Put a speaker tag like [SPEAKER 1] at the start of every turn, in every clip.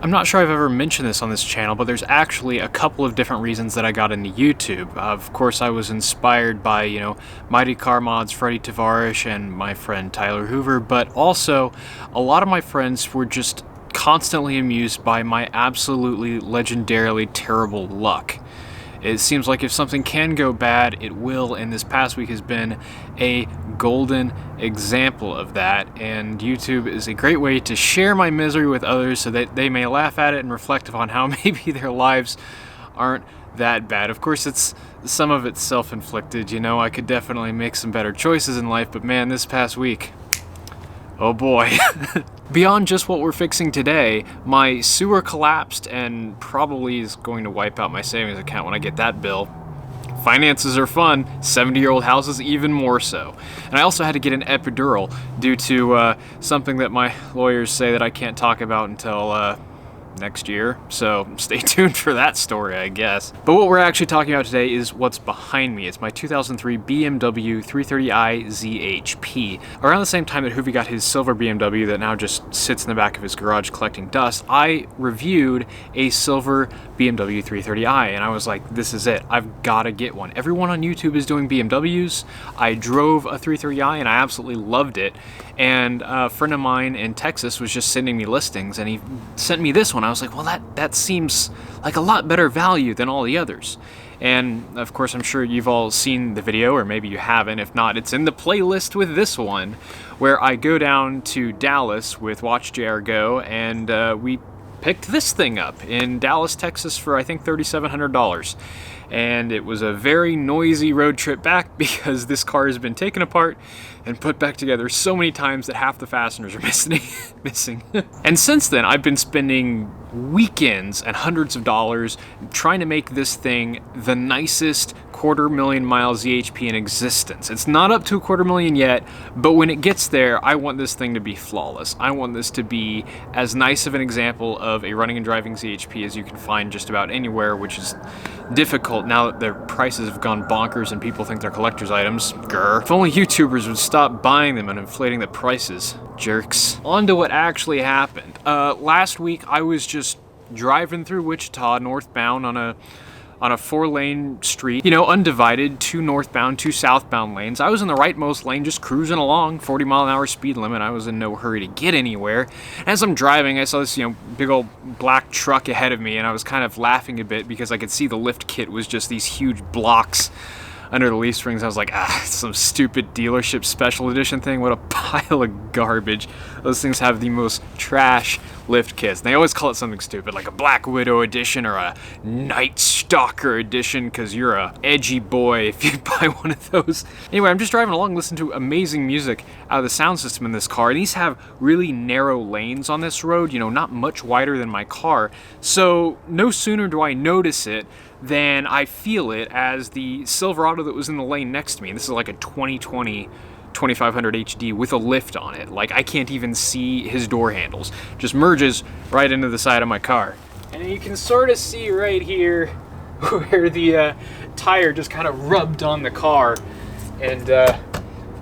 [SPEAKER 1] I'm not sure I've ever mentioned this on this channel, but there's actually a couple of different reasons that I got into YouTube. Of course, I was inspired by, Mighty Car Mods, Freddie Tavarish, and my friend Tyler Hoover, but also a lot of my friends were just constantly amused by my absolutely legendarily terrible luck. It seems like if something can go bad, it will, and this past week has been a golden example of that, and YouTube is a great way to share my misery with others so that they may laugh at it and reflect upon how maybe their lives aren't that bad. Of course, some of it's self-inflicted, I could definitely make some better choices in life, but man, this past week, oh boy. Beyond just what we're fixing today, my sewer collapsed and probably is going to wipe out my savings account when I get that bill. Finances are fun, 70-year-old houses even more so. And I also had to get an epidural due to something that my lawyers say that I can't talk about until next year, so stay tuned for that story, I guess. But what we're actually talking about today is what's behind me. It's my 2003 BMW 330i ZHP. Around the same time that Hoovy got his silver BMW that now just sits in the back of his garage collecting dust, I reviewed a silver BMW 330i, and I was like, this is it. I've got to get one. Everyone on YouTube is doing BMWs. I drove a 330i, and I absolutely loved it. And a friend of mine in Texas was just sending me listings, and he sent me this one. I was like, well, that seems like a lot better value than all the others. And of course, I'm sure you've all seen the video, or maybe you haven't. If not, it's in the playlist with this one, where I go down to Dallas with Watch JR Go, and we picked this thing up in Dallas, Texas for I think $3,700. And it was a very noisy road trip back because this car has been taken apart and put back together so many times that half the fasteners are missing. And since then, I've been spending weekends and hundreds of dollars trying to make this thing the nicest 250,000 mile ZHP in existence. It's not up to 250,000 yet, but when it gets there, I want this thing to be flawless. I want this to be as nice of an example of a running and driving ZHP as you can find just about anywhere, which is difficult now that their prices have gone bonkers and people think they're collector's items. Grr. If only YouTubers would stop buying them and inflating the prices. Jerks. On to what actually happened. Last week I was just driving through Wichita northbound on a 4-lane street, undivided, 2 northbound, 2 southbound lanes. I was in the rightmost lane, just cruising along, 40-mile-an-hour speed limit. I was in no hurry to get anywhere. As I'm driving, I saw this, big old black truck ahead of me, and I was kind of laughing a bit because I could see the lift kit was just these huge blocks under the leaf springs. I was like, some stupid dealership special edition thing. What a pile of garbage. Those things have the most trash lift kits. And they always call it something stupid, like a Black Widow edition or a Night Stalker edition, because you're a edgy boy if you buy one of those. Anyway, I'm just driving along, listening to amazing music out of the sound system in this car. And these have really narrow lanes on this road, not much wider than my car. So no sooner do I notice it than I feel it as the Silverado that was in the lane next to me. And this is like a 2020 2500 HD with a lift on it. Like, I can't even see his door handles. Just merges right into the side of my car. And you can sort of see right here where the tire just kind of rubbed on the car and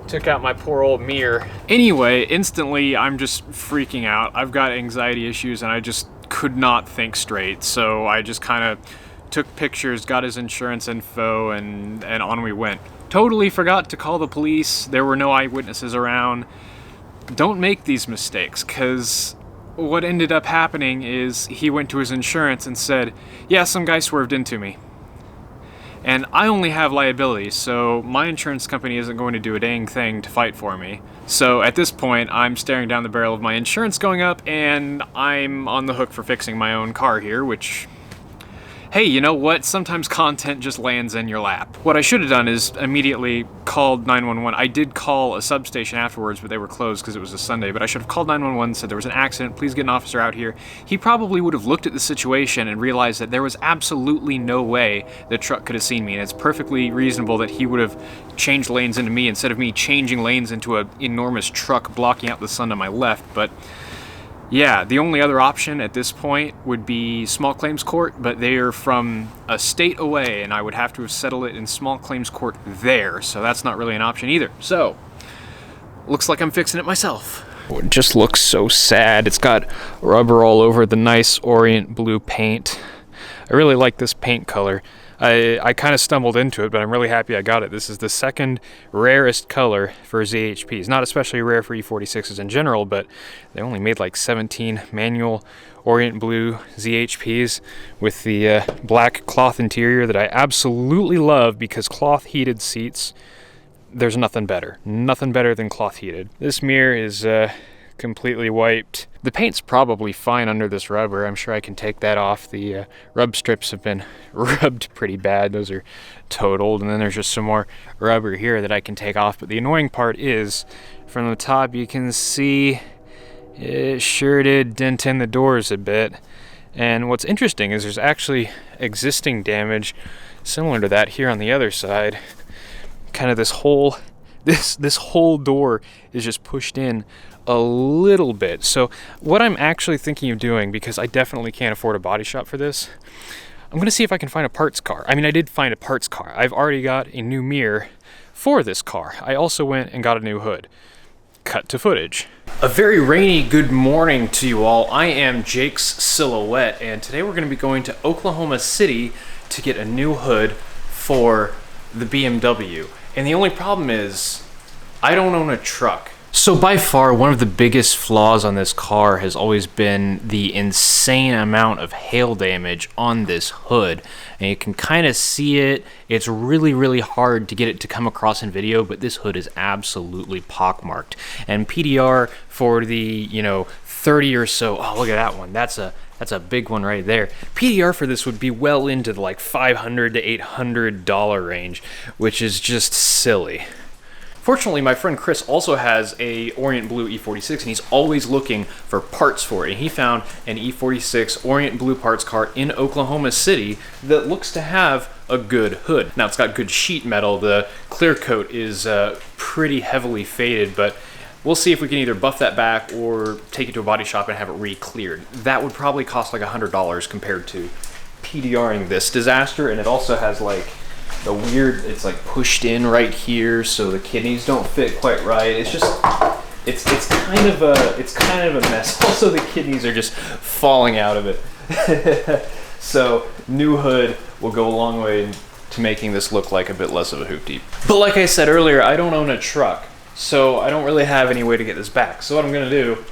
[SPEAKER 1] took out my poor old mirror. Anyway, instantly I'm just freaking out. I've got anxiety issues and I just could not think straight. So I just kind of took pictures, got his insurance info, and on we went. Totally forgot to call the police. There were no eyewitnesses around. Don't make these mistakes, because what ended up happening is he went to his insurance and said, yeah, some guy swerved into me. And I only have liability, so my insurance company isn't going to do a dang thing to fight for me. So at this point, I'm staring down the barrel of my insurance going up, and I'm on the hook for fixing my own car here, which, hey, you know what? Sometimes content just lands in your lap. What I should have done is immediately called 911. I did call a substation afterwards, but they were closed because it was a Sunday. But I should have called 911, said there was an accident, please get an officer out here. He probably would have looked at the situation and realized that there was absolutely no way the truck could have seen me. And it's perfectly reasonable that he would have changed lanes into me instead of me changing lanes into an enormous truck blocking out the sun to my left. But yeah, the only other option at this point would be small claims court, but they are from a state away, and I would have to have settled it in small claims court there, so that's not really an option either. So, looks like I'm fixing it myself. It just looks so sad. It's got rubber all over the nice orient blue paint. I really like this paint color. I kind of stumbled into it, but I'm really happy I got it. This is the second rarest color for ZHPs. Not especially rare for E46s in general, but they only made like 17 manual orient blue ZHPs with the black cloth interior that I absolutely love, because cloth heated seats, there's nothing better. Nothing better than cloth heated. This mirror is completely wiped. The paint's probably fine under this rubber. I'm sure I can take that off. The rub strips have been rubbed pretty bad. Those are totaled. And then there's just some more rubber here that I can take off. But the annoying part is, from the top you can see it sure did dent in the doors a bit. And what's interesting is there's actually existing damage similar to that here on the other side. Kind of this whole door is just pushed in a little bit. So what I'm actually thinking of doing, because I definitely can't afford a body shop for this, I'm gonna see if I can find a parts car. I mean, I did find a parts car. I've already got a new mirror for this car. I also went and got a new hood. Cut to footage. A very rainy good morning to you all. I am Jake's Silhouette, and today we're gonna be going to Oklahoma City to get a new hood for the BMW. And the only problem is, I don't own a truck. So by far, one of the biggest flaws on this car has always been the insane amount of hail damage on this hood. And you can kind of see it. It's really, really hard to get it to come across in video, but this hood is absolutely pockmarked. And PDR for the, 30 or so, oh, look at that one. That's a big one right there. PDR for this would be well into the like $500 to $800 range, which is just silly. Fortunately, my friend Chris also has a Orient Blue E46, and he's always looking for parts for it. And he found an E46 Orient Blue parts car in Oklahoma City that looks to have a good hood. Now, it's got good sheet metal. The clear coat is pretty heavily faded, but we'll see if we can either buff that back or take it to a body shop and have it re-cleared. That would probably cost like $100 compared to PDRing this disaster, and it also has like the weird, it's like pushed in right here, so the kidneys don't fit quite right. It's just, it's kind of a mess. Also, the kidneys are just falling out of it. So, new hood will go a long way to making this look like a bit less of a hoopty. But like I said earlier, I don't own a truck, so I don't really have any way to get this back. So what I'm gonna do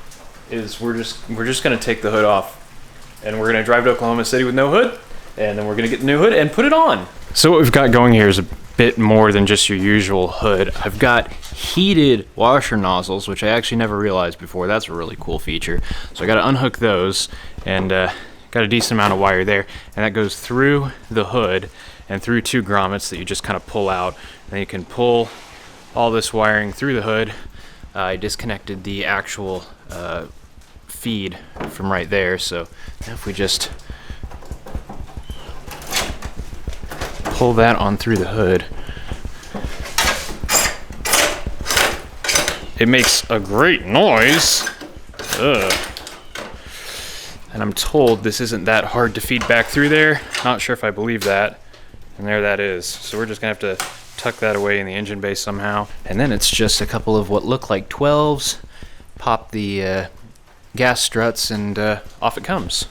[SPEAKER 1] is we're just gonna take the hood off, and we're gonna drive to Oklahoma City with no hood, and then we're gonna get the new hood and put it on. So what we've got going here is a bit more than just your usual hood. I've got heated washer nozzles, which I actually never realized before. That's a really cool feature. So I gotta unhook those, and got a decent amount of wire there, and that goes through the hood and through two grommets that you just kind of pull out. And then you can pull all this wiring through the hood. I disconnected the actual feed from right there, so if we just pull that on through the hood, it makes a great noise. Ugh. And I'm told this isn't that hard to feed back through there. Not sure if I believe that. And there that is. So we're just gonna have to tuck that away in the engine bay somehow. And then it's just a couple of what look like 12s. Pop the gas struts, and off it comes.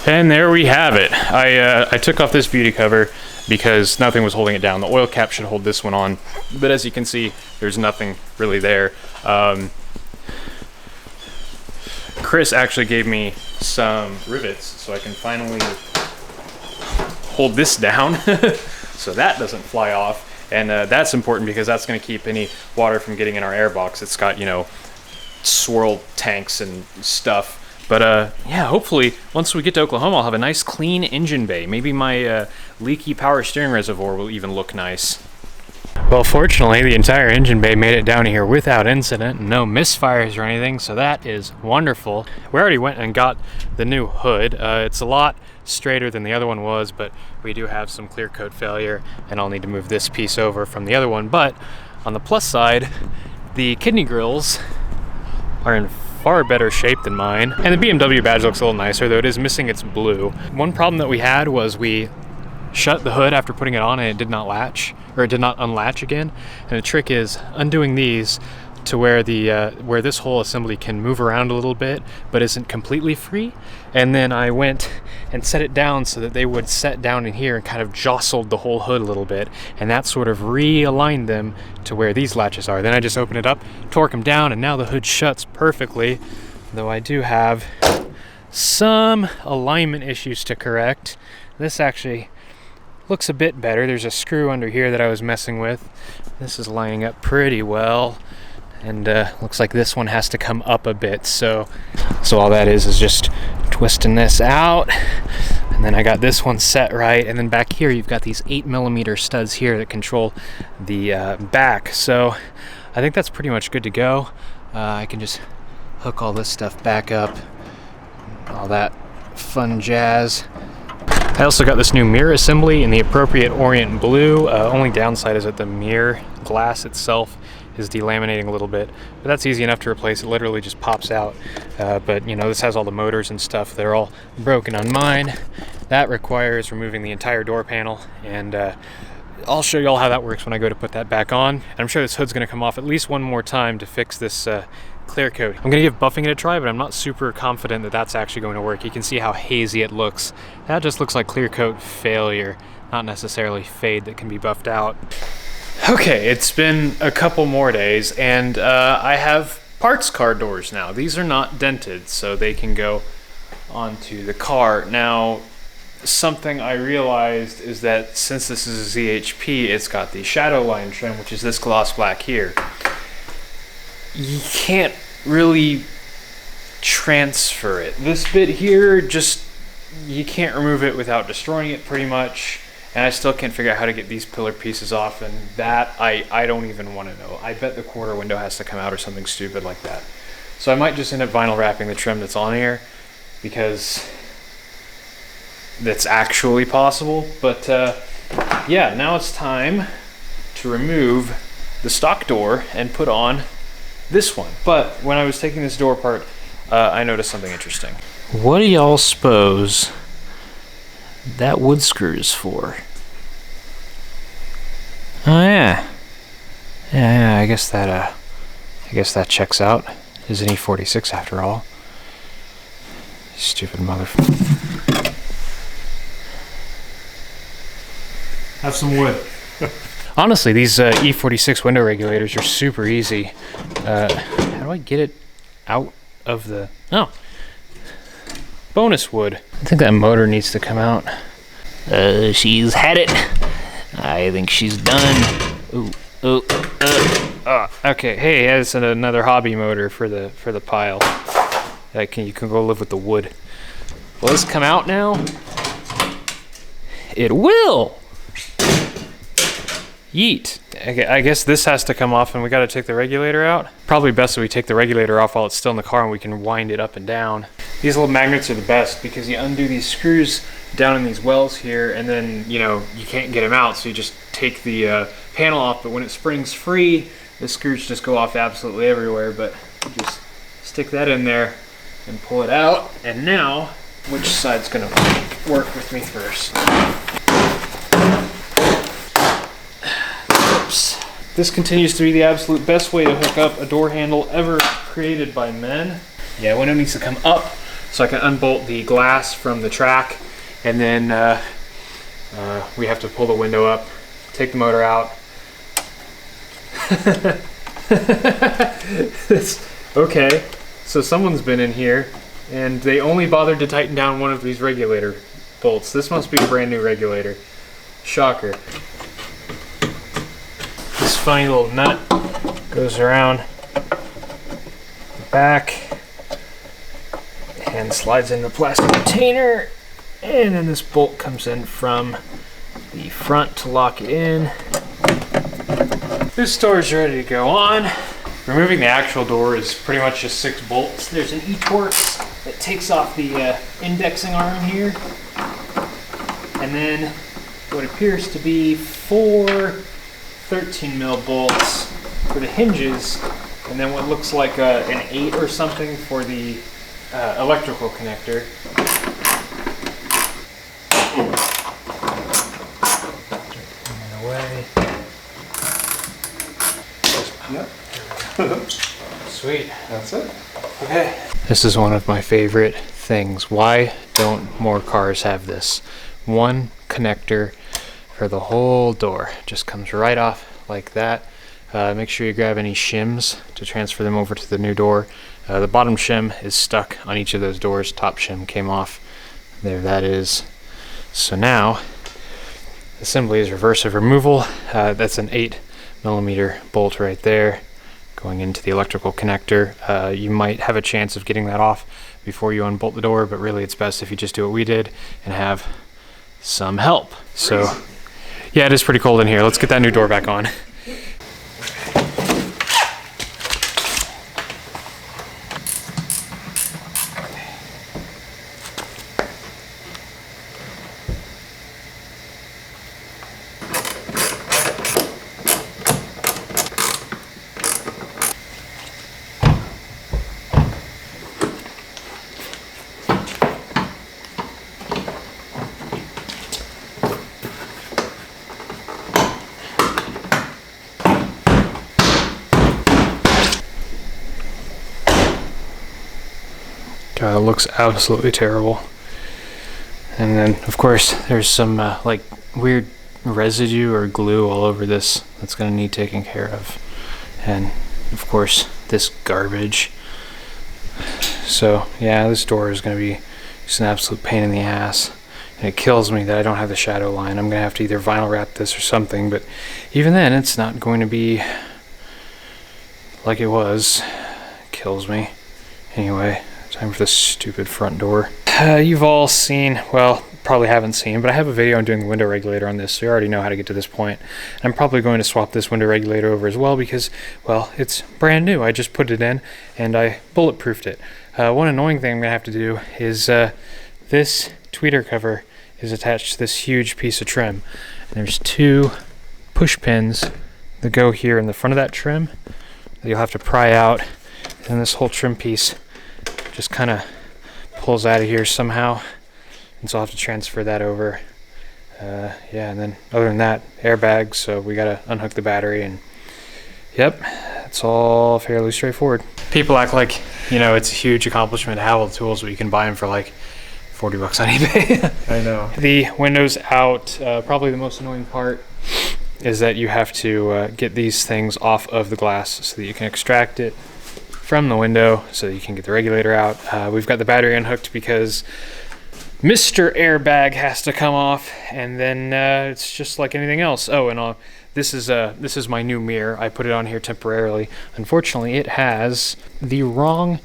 [SPEAKER 1] And there we have it. I took off this beauty cover because nothing was holding it down. The oil cap should hold this one on, but as you can see, there's nothing really there. Chris actually gave me some rivets so I can finally hold this down so that doesn't fly off. And that's important because that's going to keep any water from getting in our air box. It's got, swirl tanks and stuff. But yeah, hopefully once we get to Oklahoma, I'll have a nice clean engine bay. Maybe my leaky power steering reservoir will even look nice. Well, fortunately, the entire engine bay made it down here without incident, no misfires or anything, so that is wonderful. We already went and got the new hood. It's a lot straighter than the other one was, but we do have some clear coat failure, and I'll need to move this piece over from the other one. But on the plus side, The kidney grills are in far better shape than mine. And the BMW badge looks a little nicer, though it is missing its blue. One problem that we had was we shut the hood after putting it on and it did not latch, or it did not unlatch again. And the trick is undoing these to where the where this whole assembly can move around a little bit but isn't completely free. And then I went and set it down so that they would set down in here and kind of jostled the whole hood a little bit, and that sort of realigned them to where these latches are. Then I just open it up, torque them down, and now the hood shuts perfectly, though I do have some alignment issues to correct. This actually looks a bit better. There's a screw under here that I was messing with. This is lining up pretty well, and looks like this one has to come up a bit. So all that is just twisting this out, and then I got this one set right, and then back here you've got these 8mm studs here that control the back. So I think that's pretty much good to go. I can just hook all this stuff back up, all that fun jazz. I also got this new mirror assembly in the appropriate orient blue. Only downside is that the mirror glass itself is delaminating a little bit, but that's easy enough to replace. It literally just pops out. But you know, this has all the motors and stuff that are all broken on mine. That requires removing the entire door panel, and I'll show you all how that works when I go to put that back on. And I'm sure this hood's gonna come off at least one more time to fix this clear coat. I'm gonna give buffing it a try, but I'm not super confident that that's actually going to work. You can see how hazy it looks. That just looks like clear coat failure, not necessarily fade that can be buffed out. Okay, it's been a couple more days, and I have parts car doors now. These are not dented, so they can go onto the car. Now, something I realized is that since this is a ZHP, it's got the shadow line trim, which is this gloss black here. You can't really transfer it. This bit here, just, you can't remove it without destroying it pretty much. And I still can't figure out how to get these pillar pieces off, and that I don't even want to know. I bet the quarter window has to come out or something stupid like that. So I might just end up vinyl wrapping the trim that's on here, because that's actually possible. But yeah, now it's time to remove the stock door and put on this one. But when I was taking this door apart, I noticed something interesting. What do y'all suppose that wood screw is for? Oh yeah, I guess that checks out. Is an E46 after all. Stupid motherfucker. Have some wood. Honestly, these E46 window regulators are super easy. How do I get it out of the... Oh. Bonus wood. I think that motor needs to come out. She's had it. I think she's done. Ooh, okay, hey, that's another hobby motor for the pile. You can go live with the wood. Will this come out now? It will! Yeet. I guess this has to come off, and we gotta take the regulator out. Probably best that we take the regulator off while it's still in the car and we can wind it up and down. These little magnets are the best because you undo these screws down in these wells here, and then, you know, you can't get them out, so you just take the panel off, but when it springs free, the screws just go off absolutely everywhere. But you just stick that in there and pull it out. And now, which side's gonna work with me first? Oops. This continues to be the absolute best way to hook up a door handle ever created by men. Yeah, window needs to come up so I can unbolt the glass from the track, and then we have to pull the window up, take the motor out. Okay, so someone's been in here and they only bothered to tighten down one of these regulator bolts. This must be a brand new regulator. Shocker. This funny little nut goes around the back and slides in the plastic container, and then this bolt comes in from the front to lock it in. This door is ready to go on. Removing the actual door is pretty much just 6 bolts. There's an E-Torx that takes off the indexing arm here, and then what appears to be 4 13 mil bolts for the hinges and then what looks like an 8 or something for the electrical connector. Away.
[SPEAKER 2] Yep.
[SPEAKER 1] Sweet.
[SPEAKER 2] That's it.
[SPEAKER 1] Okay. This is one of my favorite things. Why don't more cars have this? One connector for the whole door. Just comes right off like that. Make sure you grab any shims to transfer them over to the new door. The bottom shim is stuck on each of those doors. Top shim came off. There that is. So now, assembly is reversive removal. That's an 8mm bolt right there going into the electrical connector. You might have a chance of getting that off before you unbolt the door, but really it's best if you just do what we did and have some help. So yeah, it is pretty cold in here. Let's get that new door back on. God, it looks absolutely terrible. And then, of course, there's some like weird residue or glue all over this that's going to need taking care of. And, of course, this garbage. So, yeah, this door is going to be just an absolute pain in the ass. And it kills me that I don't have the shadow line. I'm going to have to either vinyl wrap this or something. But even then, it's not going to be like it was. It kills me. Anyway. Time for this stupid front door. You've all seen, well, probably haven't seen, but I have a video on doing the window regulator on this, so you already know how to get to this point. And I'm probably going to swap this window regulator over as well because, well, it's brand new. I just put it in and I bulletproofed it. One annoying thing I'm going to have to do is this tweeter cover is attached to this huge piece of trim. And there's 2 push pins that go here in the front of that trim that you'll have to pry out, and this whole trim piece just kind of pulls out of here somehow, and so I'll have to transfer that over. Yeah, and then other than that, airbags, so we gotta unhook the battery, and yep, it's all fairly straightforward. People act like, you know, it's a huge accomplishment to have all the tools, but you can buy them for like 40 bucks on eBay.
[SPEAKER 2] I know.
[SPEAKER 1] The windows out, probably the most annoying part is that you have to get these things off of the glass so that you can extract it from the window so that you can get the regulator out. We've got the battery unhooked because Mr. Airbag has to come off, and then it's just like anything else. Oh, and this is my new mirror. I put it on here temporarily. Unfortunately, it has the wrong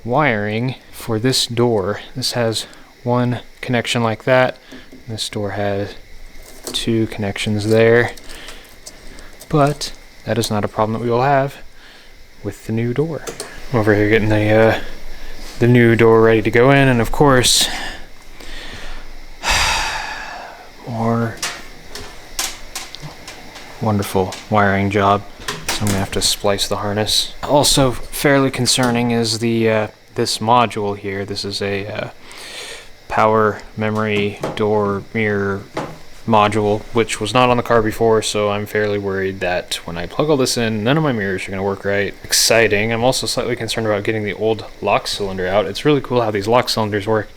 [SPEAKER 1] wiring for this door. This has one connection like that. This door has 2 connections there. But that is not a problem that we will have with the new door. I'm over here getting the new door ready to go in, and of course, more wonderful wiring job. So I'm gonna have to splice the harness. Also fairly concerning is the this module here. This is a power memory door mirror module, which was not on the car before, so I'm fairly worried that when I plug all this in, none of my mirrors are going to work right. Exciting. I'm also slightly concerned about getting the old lock cylinder out. It's really cool how these lock cylinders work.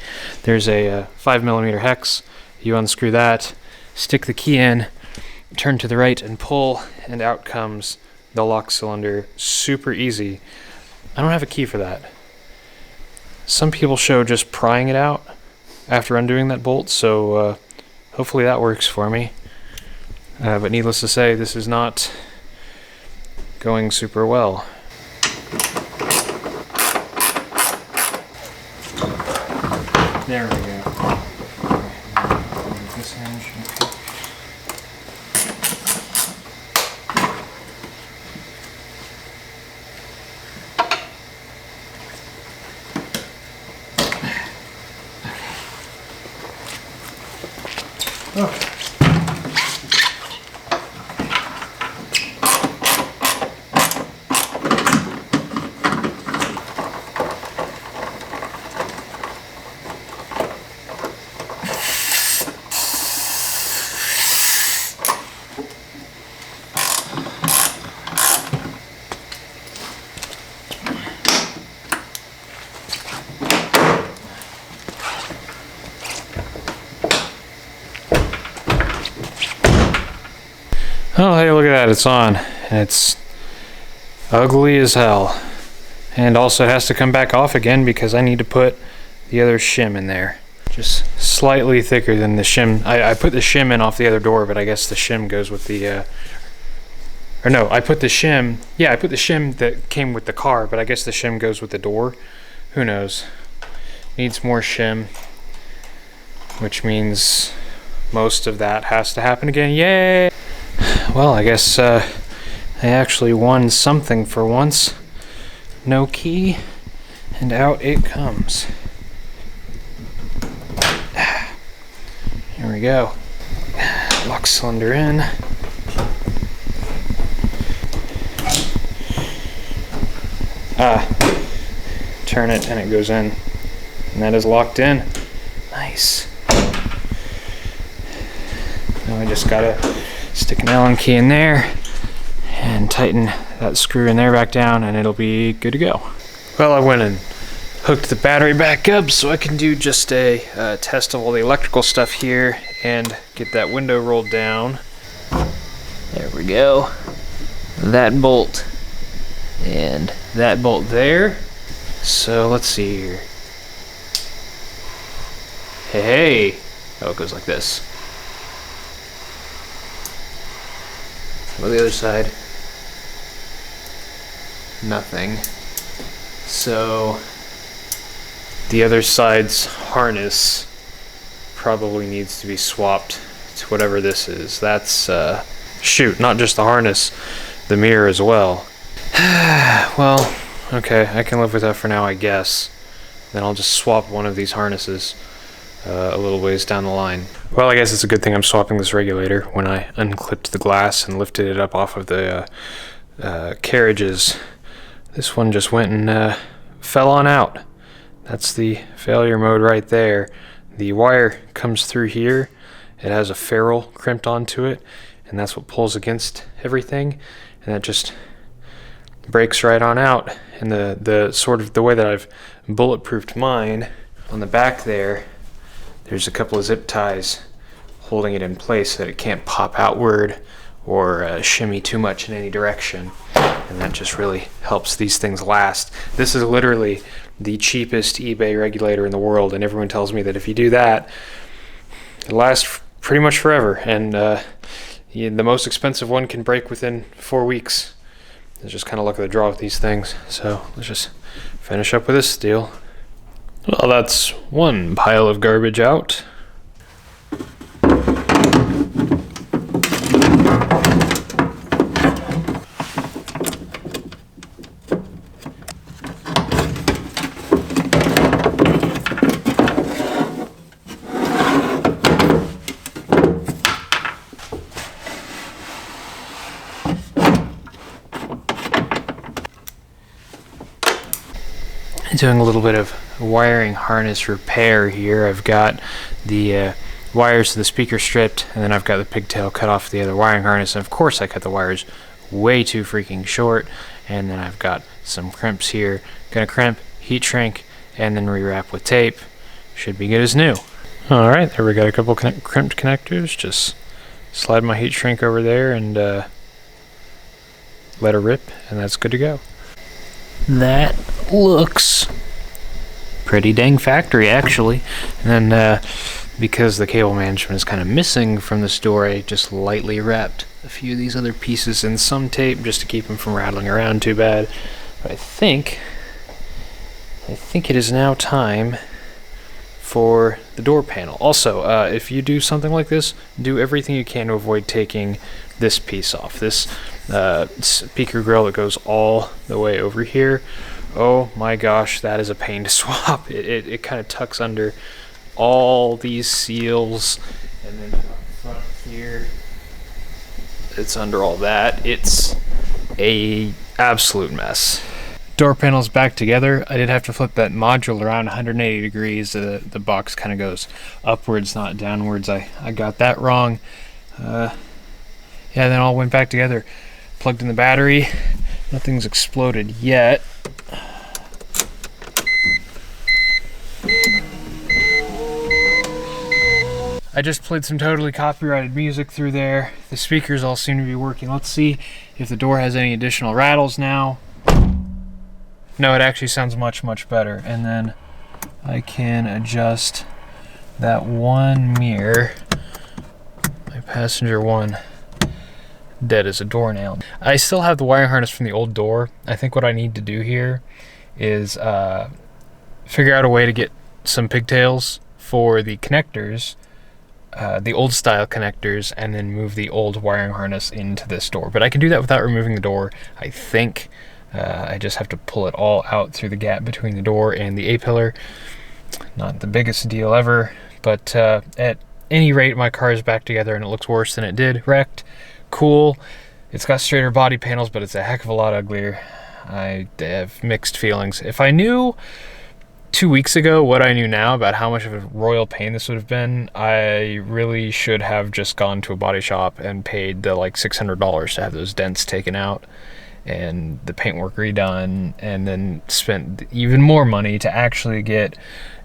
[SPEAKER 1] There's a 5mm hex. You unscrew that, stick the key in, turn to the right and pull, and out comes the lock cylinder. Super easy. I don't have a key for that. Some people show just prying it out after undoing that bolt, so hopefully that works for me. But needless to say, this is not going super well. There we go. This hinge. Okay. Oh, hey, look at that, it's on. And it's ugly as hell. And also it has to come back off again because I need to put the other shim in there. Just slightly thicker than the shim. I put the shim in off the other door, but I guess the shim goes with the, or no, I put the shim, yeah, I put the shim that came with the car, but I guess the shim goes with the door. Who knows? Needs more shim, which means most of that has to happen again. Yay! Well, I guess I actually won something for once. No key, and out it comes. Here we go. Lock cylinder in. Turn it and it goes in. And that is locked in. Nice. Now I just gotta stick an Allen key in there and tighten that screw in there back down and it'll be good to go. Well, I went and hooked the battery back up so I can do just a test of all the electrical stuff here and get that window rolled down. There we go. That bolt and that bolt there. So let's see here. Hey, oh, it goes like this. On the other side, nothing. So the other side's harness probably needs to be swapped to whatever this is. That's shoot, not just the harness, the mirror as well. Well, okay, I can live with that for now, I guess. Then I'll just swap one of these harnesses a little ways down the line. Well, I guess it's a good thing I'm swapping this regulator. When I unclipped the glass and lifted it up off of the carriages, this one just went and fell on out. That's the failure mode right there. The wire comes through here. It has a ferrule crimped onto it, and that's what pulls against everything, and that just breaks right on out. And the sort of the way that I've bulletproofed mine, on the back there's a couple of zip ties holding it in place so that it can't pop outward or shimmy too much in any direction, and that just really helps these things last. This is literally the cheapest eBay regulator in the world, and everyone tells me that if you do that, it lasts pretty much forever, and the most expensive one can break within 4 weeks. It's just kind of luck of the draw with these things. So let's just finish up with this deal. Well, that's one pile of garbage out. Doing a little bit of wiring harness repair here. I've got the wires to the speaker stripped, and then I've got the pigtail cut off the other wiring harness, and of course I cut the wires way too freaking short, and then I've got some crimps here. Gonna crimp, heat shrink, and then rewrap with tape. Should be good as new. Alright, there we got a couple crimped connectors. Just slide my heat shrink over there and let her rip, and that's good to go. That looks pretty dang factory, actually. And then because the cable management is kind of missing from this door, I just lightly wrapped a few of these other pieces in some tape just to keep them from rattling around too bad. But I think it is now time for the door panel. Also, if you do something like this, do everything you can to avoid taking this piece off. This speaker grill that goes all the way over here. Oh my gosh, that is a pain to swap. It kind of tucks under all these seals, and then up front here, it's under all that. It's a absolute mess. Door panel's back together. I did have to flip that module around 180 degrees. The box kind of goes upwards, not downwards. I got that wrong. Yeah, then all went back together. Plugged in the battery. Nothing's exploded yet. I just played some totally copyrighted music through there. The speakers all seem to be working. Let's see if the door has any additional rattles now. No, it actually sounds much, much better. And then I can adjust that one mirror. My passenger one, dead as a doornail. I still have the wiring harness from the old door. I think what I need to do here is figure out a way to get some pigtails for the connectors, the old style connectors, and then move the old wiring harness into this door. But I can do that without removing the door, I think. I just have to pull it all out through the gap between the door and the A-pillar. Not the biggest deal ever, but at any rate, my car is back together and it looks worse than it did. Wrecked. Cool. It's got straighter body panels, but it's a heck of a lot uglier. I have mixed feelings. If I knew 2 weeks ago what I knew now about how much of a royal pain this would have been, I really should have just gone to a body shop and paid the like $600 to have those dents taken out and the paintwork redone, and then spent even more money to actually get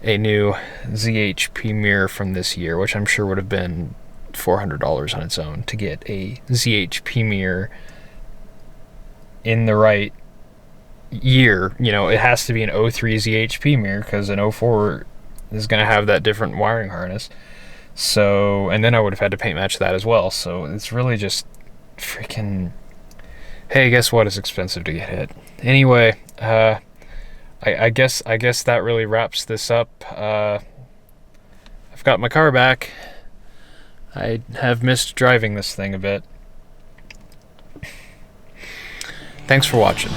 [SPEAKER 1] a new ZHP mirror from this year, which I'm sure would have been $400 on its own to get a ZHP mirror in the right year. You know, it has to be an 03 ZHP mirror because an 04 is going to have that different wiring harness. So, and then I would have had to paint match that as well. So it's really just freaking... Hey, guess what? It's expensive to get hit. Anyway, I guess that really wraps this up. I've got my car back. I have missed driving this thing a bit. Thanks for watching.